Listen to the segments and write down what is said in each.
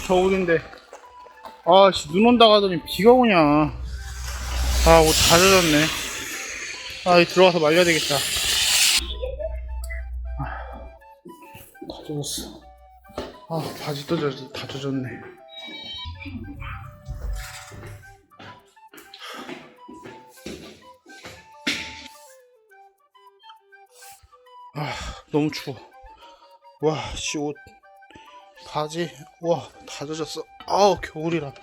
겨울인데 눈 온다고 하더니 비가 오냐. 옷 다 젖었네. 이 들어가서 말려야 되겠다. 다 젖었어. 바지도 다 젖었네. 너무 추워. 옷 바지 다 젖었어. 겨울이라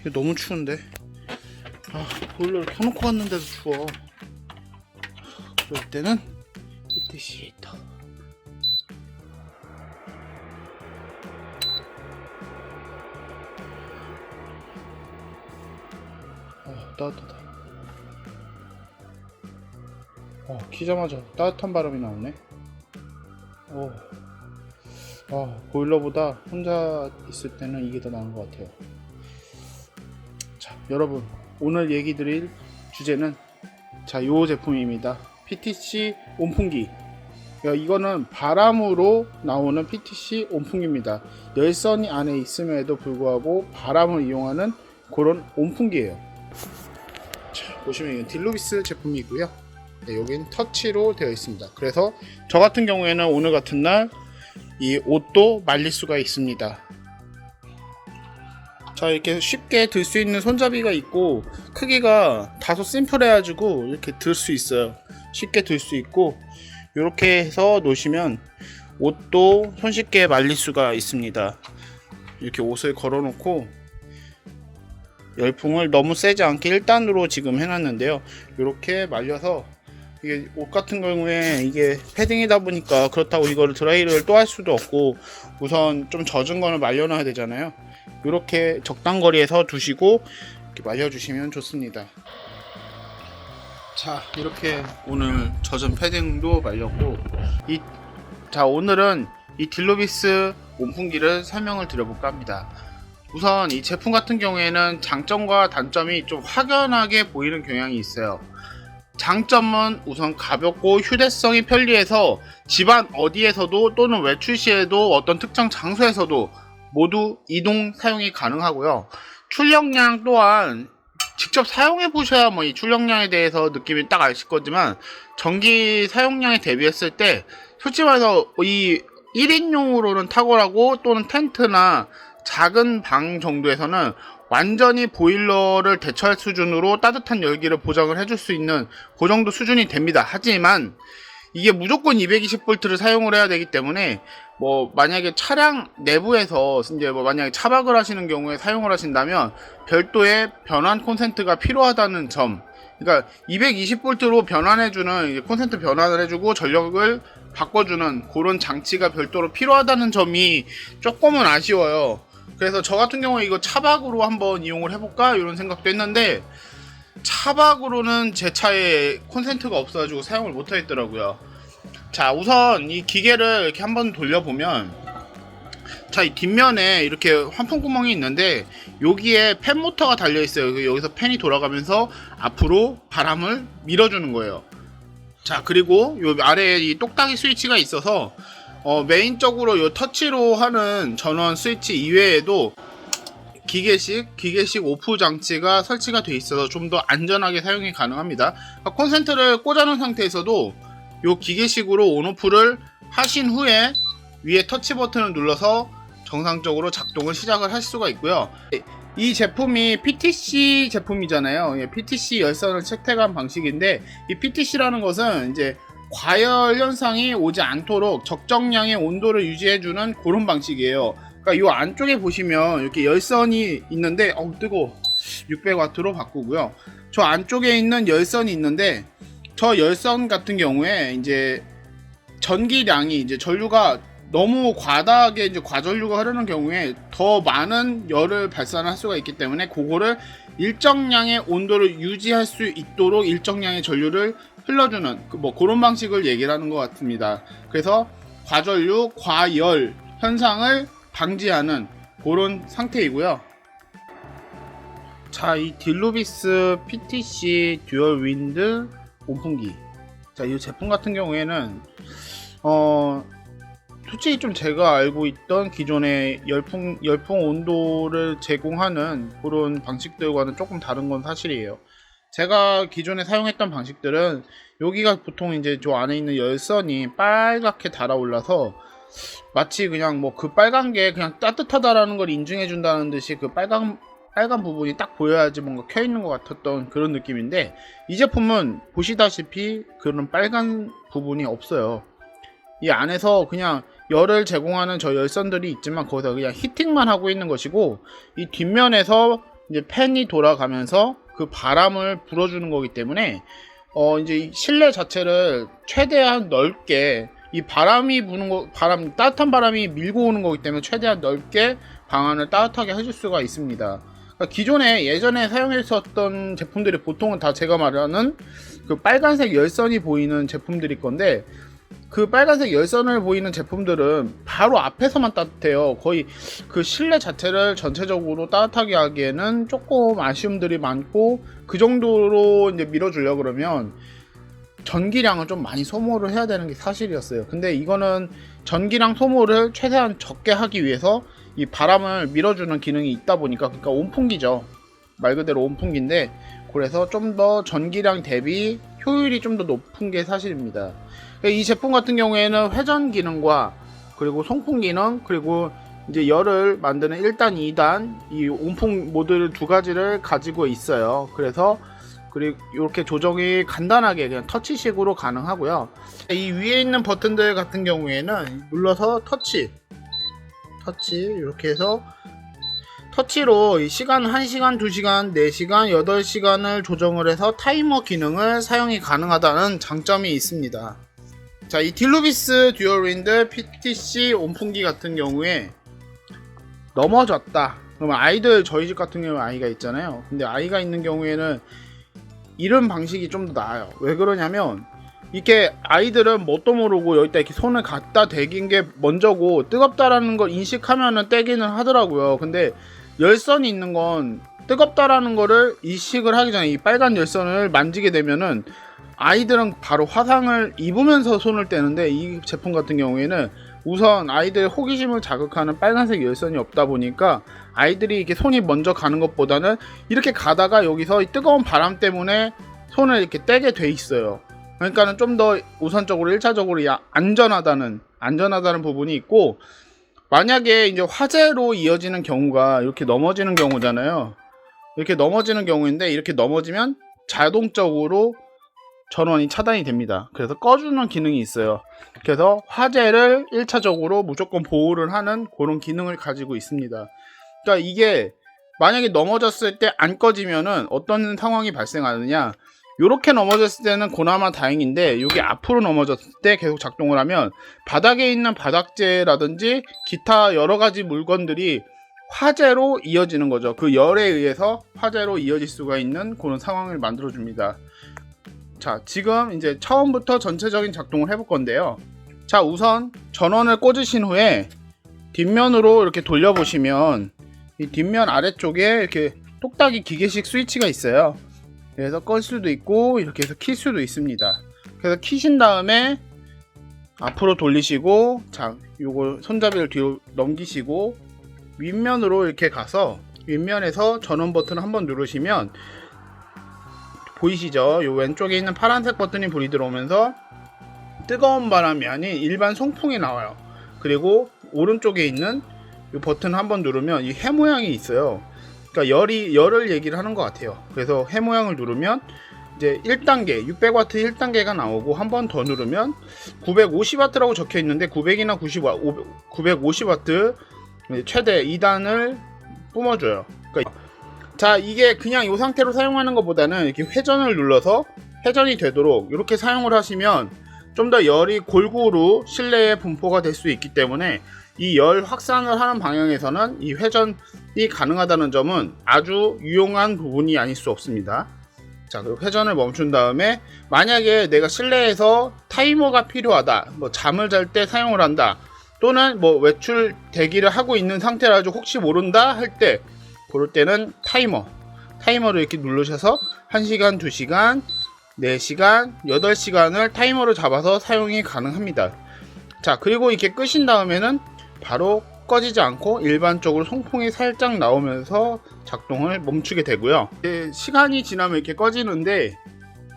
이거 너무 추운데. 보일러를 켜놓고 갔는데도 추워. 그럴 때는 PTC 히터. 따뜻하다. 키자마자 따뜻한 바람이 나오네. 보일러보다 혼자 있을 때는 이게 더 나은 것 같아요. 자, 여러분, 오늘 얘기 드릴 주제는 요 제품입니다. PTC 온풍기. 이거는 바람으로 나오는 PTC 온풍기입니다. 열선이 안에 있음에도 불구하고 바람을 이용하는 그런 온풍기예요. 자, 보시면 이건 딜루비스 제품이고요. 여긴 터치로 되어 있습니다. 그래서 저 같은 경우에는 오늘 같은 날 이 옷도 말릴 수가 있습니다. 자, 이렇게 쉽게 들 수 있는 손잡이가 있고, 크기가 다소 심플해가지고 이렇게 들 수 있어요. 쉽게 들 수 있고, 이렇게 해서 놓으시면 옷도 손쉽게 말릴 수가 있습니다. 이렇게 옷을 걸어 놓고 열풍을 너무 세지 않게 1단으로 지금 해놨는데요. 이렇게 말려서, 이게 옷 같은 경우에 이게 패딩이다 보니까 그렇다고 이거를 드라이를 또 할 수도 없고, 우선 좀 젖은 거는 말려놔야 되잖아요. 이렇게 적당거리에서 두시고 이렇게 말려주시면 좋습니다. 자, 이렇게 오늘 젖은 패딩도 말렸고, 오늘은 이 딜루비스 온풍기를 설명을 드려볼까 합니다. 우선 이 제품 같은 경우에는 장점과 단점이 좀 확연하게 보이는 경향이 있어요. 장점은 우선 가볍고 휴대성이 편리해서 집안 어디에서도 또는 외출 시에도 어떤 특정 장소에서도 모두 이동 사용이 가능하고요. 출력량 또한 직접 사용해 보셔야 이 출력량에 대해서 느낌이 딱 아실 거지만, 전기 사용량에 대비했을 때 솔직히 말해서 이 1인용으로는 탁월하고, 또는 텐트나 작은 방 정도에서는 완전히 보일러를 대처할 수준으로 따뜻한 열기를 보장을 해줄 수 있는 그 정도 수준이 됩니다. 하지만 이게 무조건 220V를 사용을 해야 되기 때문에, 만약에 차량 내부에서 이제 만약에 차박을 하시는 경우에 사용을 하신다면 별도의 변환 콘센트가 필요하다는 점. 그러니까 220V로 변환해주는, 콘센트 변환을 해주고 전력을 바꿔주는 그런 장치가 별도로 필요하다는 점이 조금은 아쉬워요. 그래서 저 같은 경우에 이거 차박으로 한번 이용을 해볼까 이런 생각도 했는데, 차박으로는 제 차에 콘센트가 없어가지고 사용을 못하겠더라고요. 자, 우선 이 기계를 이렇게 한번 돌려보면, 이 뒷면에 이렇게 환풍 구멍이 있는데 여기에 팬 모터가 달려 있어요. 여기서 팬이 돌아가면서 앞으로 바람을 밀어주는 거예요. 자, 그리고 요 아래에 이 똑딱이 스위치가 있어서 메인적으로 요 터치로 하는 전원 스위치 이외에도 기계식 오프 장치가 설치가 되어 있어서 좀 더 안전하게 사용이 가능합니다. 콘센트를 꽂아놓은 상태에서도 요 기계식으로 온오프를 하신 후에 위에 터치 버튼을 눌러서 정상적으로 작동을 시작을 할 수가 있고요. 이 제품이 PTC 제품이잖아요. PTC 열선을 채택한 방식인데, 이 PTC라는 것은 이제 과열 현상이 오지 않도록 적정량의 온도를 유지해주는 그런 방식이에요. 그러니까 이 안쪽에 보시면 이렇게 열선이 있는데, 뜨거워. 600W로 바꾸고요. 저 안쪽에 있는 열선이 있는데, 저 열선 같은 경우에 이제 전기량이 이제 전류가 너무 과다하게 이제 과전류가 흐르는 경우에 더 많은 열을 발산할 수가 있기 때문에, 그거를 일정량의 온도를 유지할 수 있도록 일정량의 전류를 흘러주는 그런 방식을 얘기를 하는 것 같습니다. 그래서 과전류, 과열 현상을 방지하는 그런 상태이고요. 자, 이 딜루비스 PTC 듀얼 윈드 온풍기. 자, 이 제품 같은 경우에는 솔직히 좀 제가 알고 있던 기존의 열풍 온도를 제공하는 그런 방식들과는 조금 다른 건 사실이에요. 제가 기존에 사용했던 방식들은 여기가 보통 이제 저 안에 있는 열선이 빨갛게 달아올라서 마치 그냥 뭐 그 빨간 게 그냥 따뜻하다라는 걸 인증해 준다는 듯이 그 빨간 부분이 딱 보여야지 뭔가 켜 있는 것 같았던 그런 느낌인데, 이 제품은 보시다시피 그런 빨간 부분이 없어요. 이 안에서 그냥 열을 제공하는 저 열선들이 있지만 거기서 그냥 히팅만 하고 있는 것이고, 이 뒷면에서 이제 팬이 돌아가면서 그 바람을 불어주는 거기 때문에 이제 실내 자체를 최대한 넓게, 이 바람이 부는 거, 따뜻한 바람이 밀고 오는 거기 때문에 최대한 넓게 방안을 따뜻하게 해줄 수가 있습니다. 그러니까 기존에 예전에 사용했었던 제품들이 보통은 다 제가 말하는 그 빨간색 열선이 보이는 제품들일 건데, 그 빨간색 열선을 보이는 제품들은 바로 앞에서만 따뜻해요. 거의 그 실내 자체를 전체적으로 따뜻하게 하기에는 조금 아쉬움들이 많고, 그 정도로 이제 밀어주려고 그러면 전기량을 좀 많이 소모를 해야 되는 게 사실이었어요. 근데 이거는 전기량 소모를 최대한 적게 하기 위해서 이 바람을 밀어주는 기능이 있다 보니까, 그러니까 온풍기죠. 말 그대로 온풍기인데, 그래서 좀 더 전기량 대비 효율이 좀 더 높은 게 사실입니다. 이 제품 같은 경우에는 회전 기능과 그리고 송풍 기능, 그리고 이제 열을 만드는 1단, 2단 이 온풍 모드 두 가지를 가지고 있어요. 그래서 그리고 이렇게 조정이 간단하게 그냥 터치식으로 가능하고요. 이 위에 있는 버튼들 같은 경우에는 눌러서 터치 이렇게 해서 터치로 시간 1시간, 2시간, 4시간, 8시간을 조정을 해서 타이머 기능을 사용이 가능하다는 장점이 있습니다. 자, 이 딜루비스 듀얼윈드 PTC 온풍기 같은 경우에 넘어졌다 그러면 아이들, 저희 집 같은 경우에 아이가 있잖아요. 근데 아이가 있는 경우에는 이런 방식이 좀 더 나아요. 왜 그러냐면 이렇게 아이들은 뭣도 모르고 여기다 이렇게 손을 갖다 대긴 게 먼저고 뜨겁다라는 걸 인식하면은 떼기는 하더라고요. 근데 열선이 있는 건 뜨겁다라는 거를 인식을 하기 전에 이 빨간 열선을 만지게 되면은 아이들은 바로 화상을 입으면서 손을 떼는데, 이 제품 같은 경우에는 우선 아이들의 호기심을 자극하는 빨간색 열선이 없다 보니까 아이들이 이렇게 손이 먼저 가는 것보다는 이렇게 가다가 여기서 이 뜨거운 바람 때문에 손을 이렇게 떼게 돼 있어요. 그러니까는 좀 더 우선적으로 1차적으로 안전하다는 부분이 있고, 만약에 이제 화재로 이어지는 경우가 이렇게 넘어지는 경우잖아요. 이렇게 넘어지는 경우인데, 이렇게 넘어지면 자동적으로 전원이 차단이 됩니다. 그래서 꺼주는 기능이 있어요. 그래서 화재를 1차적으로 무조건 보호를 하는 그런 기능을 가지고 있습니다. 그러니까 이게 만약에 넘어졌을 때 안 꺼지면은 어떤 상황이 발생하느냐, 요렇게 넘어졌을 때는 그나마 다행인데, 여기 앞으로 넘어졌을 때 계속 작동을 하면 바닥에 있는 바닥재라든지 기타 여러가지 물건들이 화재로 이어지는 거죠. 그 열에 의해서 화재로 이어질 수가 있는 그런 상황을 만들어 줍니다. 자, 지금 이제 처음부터 전체적인 작동을 해볼 건데요. 자, 우선 전원을 꽂으신 후에 뒷면으로 이렇게 돌려보시면 이 뒷면 아래쪽에 이렇게 똑딱이 기계식 스위치가 있어요. 그래서 끌 수도 있고 이렇게 해서 킬 수도 있습니다. 그래서 키신 다음에 앞으로 돌리시고, 자, 요거 손잡이를 뒤로 넘기시고 윗면으로 이렇게 가서 윗면에서 전원 버튼을 한번 누르시면 보이시죠? 요 왼쪽에 있는 파란색 버튼이 불이 들어오면서 뜨거운 바람이 아닌 일반 송풍이 나와요. 그리고 오른쪽에 있는 이 버튼 한번 누르면 이 해 모양이 있어요. 그러니까 열을 얘기를 하는 것 같아요. 그래서 해 모양을 누르면 이제 1단계 600W 1단계가 나오고, 한 번 더 누르면 950W라고 적혀 있는데 900이나 950W 최대 2단을 뿜어줘요. 그러니까 자, 이게 그냥 이 상태로 사용하는 것보다는 이렇게 회전을 눌러서 회전이 되도록 이렇게 사용을 하시면 좀 더 열이 골고루 실내에 분포가 될 수 있기 때문에 이 열 확산을 하는 방향에서는 이 회전이 가능하다는 점은 아주 유용한 부분이 아닐 수 없습니다. 자, 그리고 회전을 멈춘 다음에 만약에 내가 실내에서 타이머가 필요하다, 뭐 잠을 잘 때 사용을 한다, 또는 뭐 외출 대기를 하고 있는 상태라서 혹시 모른다 할 때, 그럴 때는 타이머를 이렇게 누르셔서 1시간, 2시간, 4시간, 8시간을 타이머를 잡아서 사용이 가능합니다. 자, 그리고 이렇게 끄신 다음에는 바로 꺼지지 않고 일반적으로 송풍이 살짝 나오면서 작동을 멈추게 되고요. 시간이 지나면 이렇게 꺼지는데,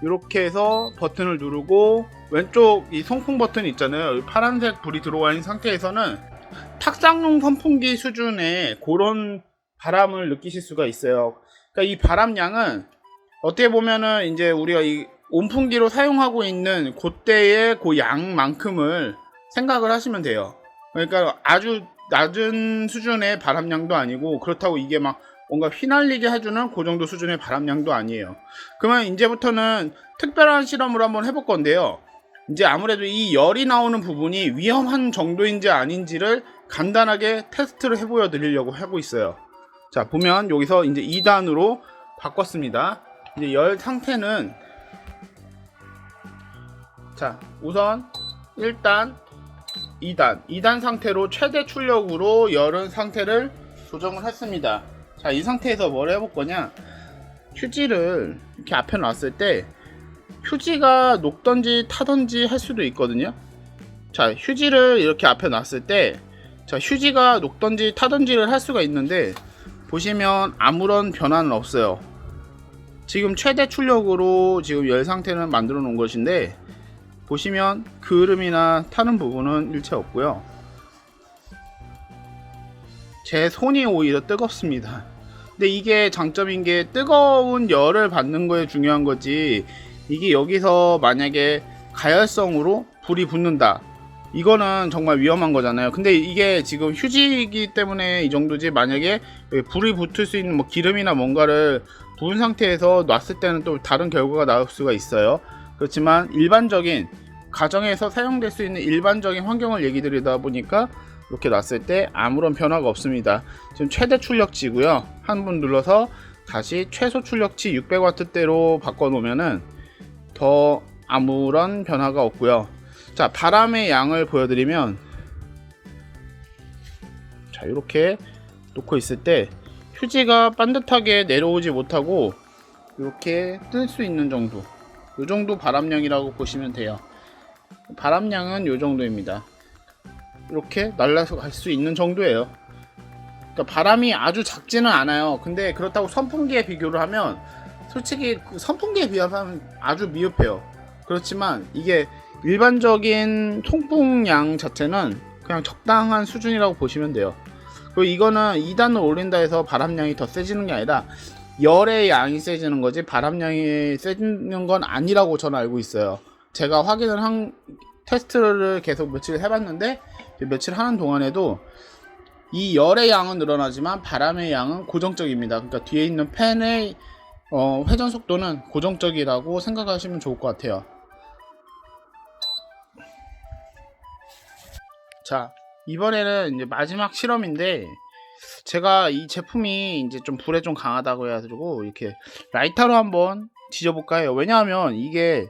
이렇게 해서 버튼을 누르고 왼쪽 이 송풍 버튼 있잖아요. 파란색 불이 들어와 있는 상태에서는 탁상용 선풍기 수준의 그런 바람을 느끼실 수가 있어요. 그러니까 이 바람량은 어떻게 보면은 이제 우리가 이 온풍기로 사용하고 있는 그때의 그 양만큼을 생각을 하시면 돼요. 그러니까 아주 낮은 수준의 바람량도 아니고, 그렇다고 이게 막 뭔가 휘날리게 해주는 그 정도 수준의 바람량도 아니에요. 그러면 이제부터는 특별한 실험을 한번 해볼 건데요. 이제 아무래도 이 열이 나오는 부분이 위험한 정도인지 아닌지를 간단하게 테스트를 해보여 드리려고 하고 있어요. 자, 보면 여기서 이제 2단으로 바꿨습니다. 이제 열 상태는, 자, 우선 1단, 2단 상태로 최대 출력으로 열은 상태를 조정을 했습니다. 자, 이 상태에서 뭘 해볼 거냐, 휴지를 이렇게 앞에 놨을 때 휴지가 녹던지 타던지 할 수도 있거든요. 자, 휴지를 이렇게 앞에 놨을 때, 자, 휴지가 녹던지 타던지를 할 수가 있는데, 보시면 아무런 변화는 없어요. 지금 최대 출력으로 지금 열 상태는 만들어 놓은 것인데, 보시면 그을음이나 타는 부분은 일체 없고요. 제 손이 오히려 뜨겁습니다. 근데 이게 장점인 게, 뜨거운 열을 받는 거에 중요한 거지, 이게 여기서 만약에 가열성으로 불이 붙는다, 이거는 정말 위험한 거잖아요. 근데 이게 지금 휴지이기 때문에 이 정도지, 만약에 불이 붙을 수 있는 뭐 기름이나 뭔가를 부은 상태에서 놨을 때는 또 다른 결과가 나올 수가 있어요. 그렇지만 일반적인 가정에서 사용될 수 있는 일반적인 환경을 얘기 드리다 보니까 이렇게 놨을 때 아무런 변화가 없습니다. 지금 최대 출력치고요. 한 번 눌러서 다시 최소 출력치 600W대로 바꿔 놓으면은 더 아무런 변화가 없고요. 자, 바람의 양을 보여드리면, 자, 이렇게 놓고 있을 때 휴지가 반듯하게 내려오지 못하고 이렇게 뜰 수 있는 정도, 이 정도 바람량이라고 보시면 돼요. 바람량은 이 정도입니다. 이렇게 날라서 갈 수 있는 정도예요. 그러니까 바람이 아주 작지는 않아요. 근데 그렇다고 선풍기에 비교를 하면 솔직히 그 선풍기에 비하면 아주 미흡해요. 그렇지만 이게 일반적인 통풍량 자체는 그냥 적당한 수준이라고 보시면 돼요. 그리고 이거는 2단을 올린다 해서 바람량이 더 세지는 게 아니라 열의 양이 세지는 거지, 바람량이 세지는 건 아니라고 저는 알고 있어요. 제가 확인을 한, 테스트를 계속 며칠 해봤는데, 며칠 하는 동안에도 이 열의 양은 늘어나지만 바람의 양은 고정적입니다. 그러니까 뒤에 있는 팬의 회전 속도는 고정적이라고 생각하시면 좋을 것 같아요. 자, 이번에는 이제 마지막 실험인데, 제가 이 제품이 이제 좀 불에 좀 강하다고 해가지고 이렇게 라이터로 한번 뒤져볼까 해요. 왜냐하면 이게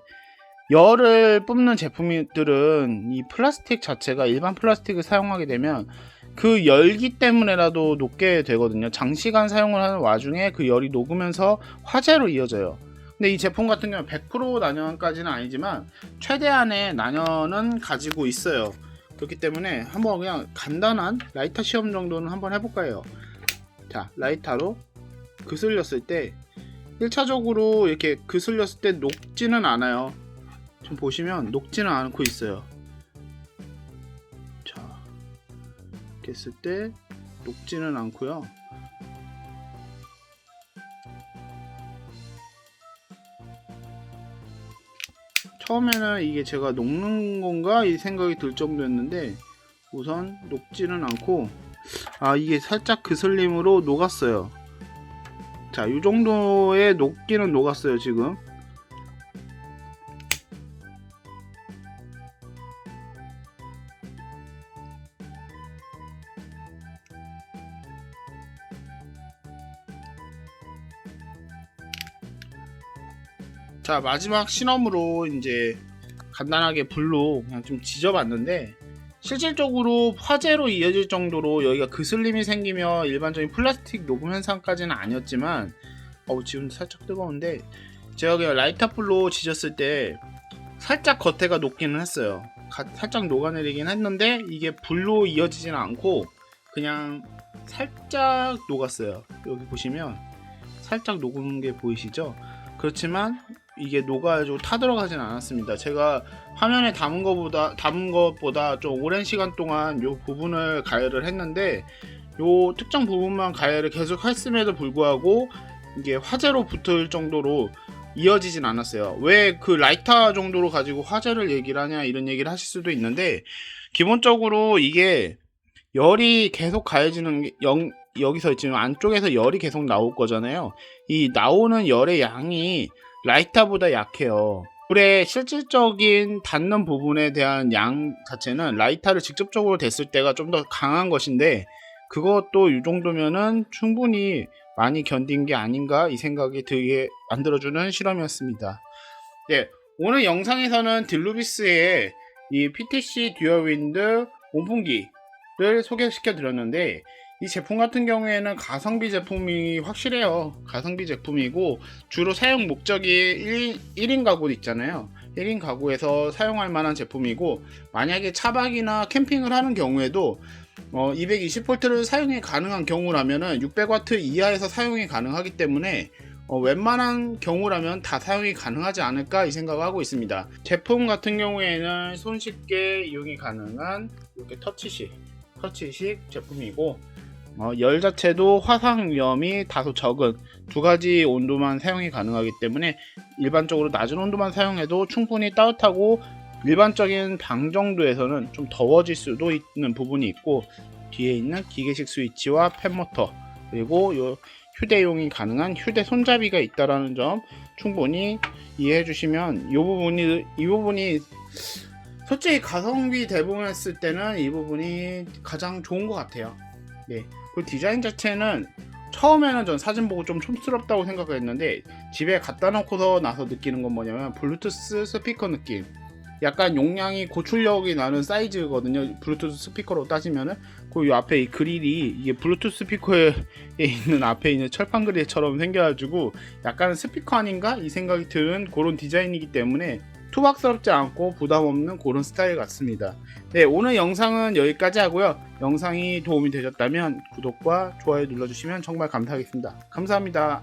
열을 뿜는 제품들은 이 플라스틱 자체가 일반 플라스틱을 사용하게 되면 그 열기 때문에라도 녹게 되거든요. 장시간 사용을 하는 와중에 그 열이 녹으면서 화재로 이어져요. 근데 이 제품 같은 경우는 100% 난연까지는 아니지만 최대한의 난연은 가지고 있어요. 그렇기 때문에 한번 그냥 간단한 라이터 시험 정도는 한번 해볼까 해요. 자, 라이터로 그슬렸을 때 1차적으로 이렇게 그슬렸을 때 녹지는 않아요. 지금 보시면 녹지는 않고 있어요. 자, 이렇게 했을 때 녹지는 않고요. 처음에는 이게 제가 녹는 건가 이 생각이 들 정도였는데, 우선 녹지는 않고, 아, 이게 살짝 그슬림으로 녹았어요. 자, 이 정도의 녹기는 녹았어요. 지금 자, 마지막 실험으로 이제 간단하게 불로 그냥 좀 지져봤는데, 실질적으로 화재로 이어질 정도로 여기가 그슬림이 생기며 일반적인 플라스틱 녹음 현상까지는 아니었지만, 지금 살짝 뜨거운데, 제가 그냥 라이터 불로 지졌을 때 살짝 겉에가 녹기는 했어요. 살짝 녹아내리긴 했는데 이게 불로 이어지진 않고 그냥 살짝 녹았어요. 여기 보시면 살짝 녹은 게 보이시죠? 그렇지만 이게 녹아가지고 타들어가진 않았습니다. 제가 화면에 담은 것보다 좀 오랜 시간 동안 이 부분을 가열을 했는데 요 특정 부분만 가열을 계속 했음에도 불구하고 이게 화재로 붙을 정도로 이어지진 않았어요. 왜 그 라이터 정도로 가지고 화재를 얘기를 하냐 이런 얘기를 하실 수도 있는데, 기본적으로 이게 열이 계속 가해지는 게 여기서 지금 안쪽에서 열이 계속 나올 거잖아요. 이 나오는 열의 양이 라이터보다 약해요. 불의 실질적인 닿는 부분에 대한 양 자체는 라이터를 직접적으로 댔을 때가 좀 더 강한 것인데, 그것도 이 정도면은 충분히 많이 견딘 게 아닌가 이 생각이 들게 만들어주는 실험이었습니다. 네, 오늘 영상에서는 딜루비스의 이 PTC 듀얼윈드 온풍기를 소개시켜 드렸는데, 이 제품 같은 경우에는 가성비 제품이 확실해요. 가성비 제품이고 주로 사용 목적이 1인 가구 있잖아요. 1인 가구에서 사용할 만한 제품이고, 만약에 차박이나 캠핑을 하는 경우에도 220V를 사용이 가능한 경우라면은 600W 이하에서 사용이 가능하기 때문에 웬만한 경우라면 다 사용이 가능하지 않을까 이 생각을 하고 있습니다. 제품 같은 경우에는 손쉽게 이용이 가능한 이렇게 터치식 제품이고, 열 자체도 화상 위험이 다소 적은 두 가지 온도만 사용이 가능하기 때문에 일반적으로 낮은 온도만 사용해도 충분히 따뜻하고, 일반적인 방 정도에서는 좀 더워질 수도 있는 부분이 있고, 뒤에 있는 기계식 스위치와 팬모터 그리고 요 휴대용이 가능한 휴대 손잡이가 있다라는 점 충분히 이해해 주시면 이 부분이 솔직히 가성비 대부분 했을 때는 이 부분이 가장 좋은 것 같아요. 네. 그 디자인 자체는 처음에는 전 사진 보고 좀 촌스럽다고 생각했는데, 집에 갖다 놓고서 나서 느끼는 건 뭐냐면 블루투스 스피커 느낌. 약간 용량이 고출력이 나는 사이즈거든요. 블루투스 스피커로 따지면은. 그 앞에 이 그릴이 이게 블루투스 스피커에 있는 앞에 있는 철판 그릴처럼 생겨가지고 약간 스피커 아닌가 이 생각이 드는 그런 디자인이기 때문에 투박스럽지 않고 부담 없는 그런 스타일 같습니다. 네, 오늘 영상은 여기까지 하고요. 영상이 도움이 되셨다면 구독과 좋아요 눌러주시면 정말 감사하겠습니다. 감사합니다.